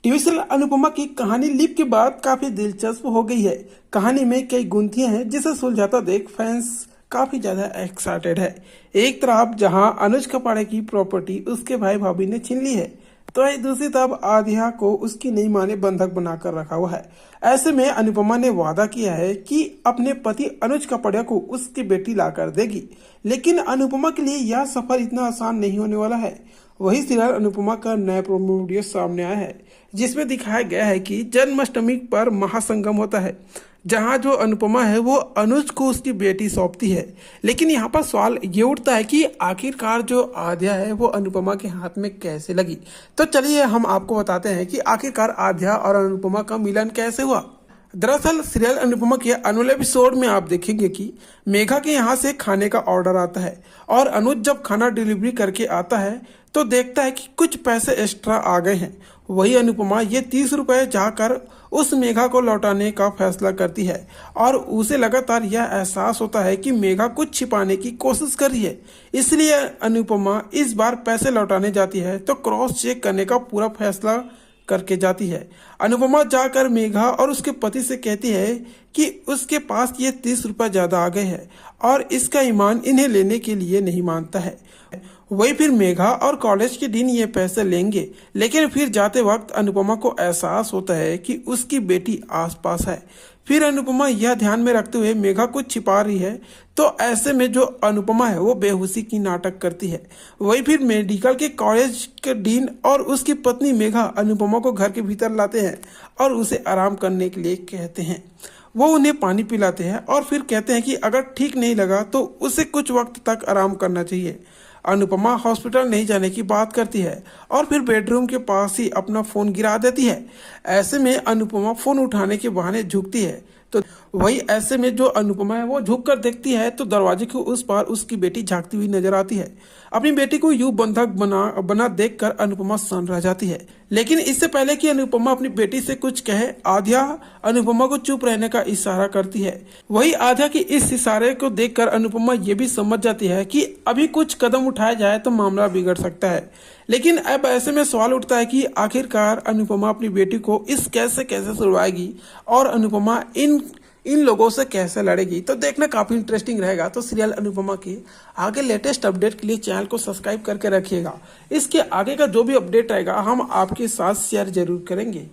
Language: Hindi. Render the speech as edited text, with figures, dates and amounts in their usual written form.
टीवी सीरियल अनुपमा की कहानी लीक के बाद काफी दिलचस्प हो गई है। कहानी में कई गुंथियां हैं जिसे सुलझाता देख फैंस काफी ज्यादा एक्साइटेड है। एक तरफ जहां अनुज कपाड़े की प्रॉपर्टी उसके भाई भाभी ने छीन ली है, तो वहीं दूसरी तरफ आध्या को उसकी नई मां ने बंधक बनाकर रखा हुआ है। ऐसे में अनुपमा ने वादा किया है कि अपने पति अनुज कपाड़िया को उसकी बेटी लाकर देगी, लेकिन अनुपमा के लिए यह सफर इतना आसान नहीं होने वाला है। वही सीरियल अनुपमा का नया प्रोमो वीडियो सामने आया है, जिसमें दिखाया गया है कि जन्माष्टमी पर महासंगम होता है, जहां जो अनुपमा है वो अनुज को उसकी बेटी सौंपती है। लेकिन यहाँ पर सवाल ये उठता है कि आखिरकार जो आध्या है वो अनुपमा के हाथ में कैसे लगी। तो चलिए हम आपको बताते हैं कि आखिरकार आध्या और अनुपमा का मिलन कैसे हुआ। दरअसल सीरियल अनुपमा के अगले एपिसोड में आप देखेंगे कि मेघा के यहाँ से खाने का ऑर्डर आता है और अनुज जब खाना डिलीवरी करके आता है तो देखता है कि कुछ पैसे एक्स्ट्रा आ गए हैं। वही अनुपमा ये 30 रुपए जाकर उस मेघा को लौटाने का फैसला करती है और उसे लगातार यह एहसास होता है कि मेघा कुछ छिपाने की कोशिश कर रही है। इसलिए अनुपमा इस बार पैसे लौटाने जाती है तो क्रॉस चेक करने का पूरा फैसला करके जाती है। अनुपमा जाकर मेघा और उसके पति से कहती है कि उसके पास ये 30 रुपए ज्यादा आ गए हैं और इसका ईमान इन्हें लेने के लिए नहीं मानता है। वही फिर मेघा और कॉलेज के डीन ये पैसे लेंगे, लेकिन फिर जाते वक्त अनुपमा को एहसास होता है कि उसकी बेटी आसपास है। फिर अनुपमा यह ध्यान में रखते हुए मेघा कुछ छिपा रही है, तो ऐसे में जो अनुपमा है वो बेहोशी की नाटक करती है। वही फिर मेडिकल के कॉलेज के डीन और उसकी पत्नी मेघा अनुपमा को घर के भीतर लाते हैं और उसे आराम करने के लिए कहते हैं। वो उन्हें पानी पिलाते हैं और फिर कहते हैं कि अगर ठीक नहीं लगा तो उसे कुछ वक्त तक आराम करना चाहिए। अनुपमा हॉस्पिटल नहीं जाने की बात करती है और फिर बेडरूम के पास ही अपना फोन गिरा देती है। ऐसे में अनुपमा फोन उठाने के बहाने झुकती है, तो वही ऐसे में जो अनुपमा है वो झुक कर देखती है तो दरवाजे के उस पार उसकी बेटी झांकती हुई नजर आती है। अपनी बेटी को यूं बंधक बना देखकर अनुपमा सन्न रह जाती है। लेकिन इससे पहले कि अनुपमा अपनी बेटी से कुछ कहे, आध्या अनुपमा को चुप रहने का इशारा करती है। वही आध्या की इस इशारे को देखकर अनुपमा ये भी समझ जाती है कि अभी कुछ कदम उठाया जाए तो मामला बिगड़ सकता है। लेकिन अब ऐसे में सवाल उठता है कि आखिरकार अनुपमा अपनी बेटी को इस कैद से कैसे छुड़वाएगी और अनुपमा इन लोगों से कैसे लड़ेगी। तो देखना काफी इंटरेस्टिंग रहेगा। तो सीरियल अनुपमा के आगे लेटेस्ट अपडेट के लिए चैनल को सब्सक्राइब करके रखिएगा। इसके आगे का जो भी अपडेट रहेगा हम आपके साथ शेयर जरूर करेंगे।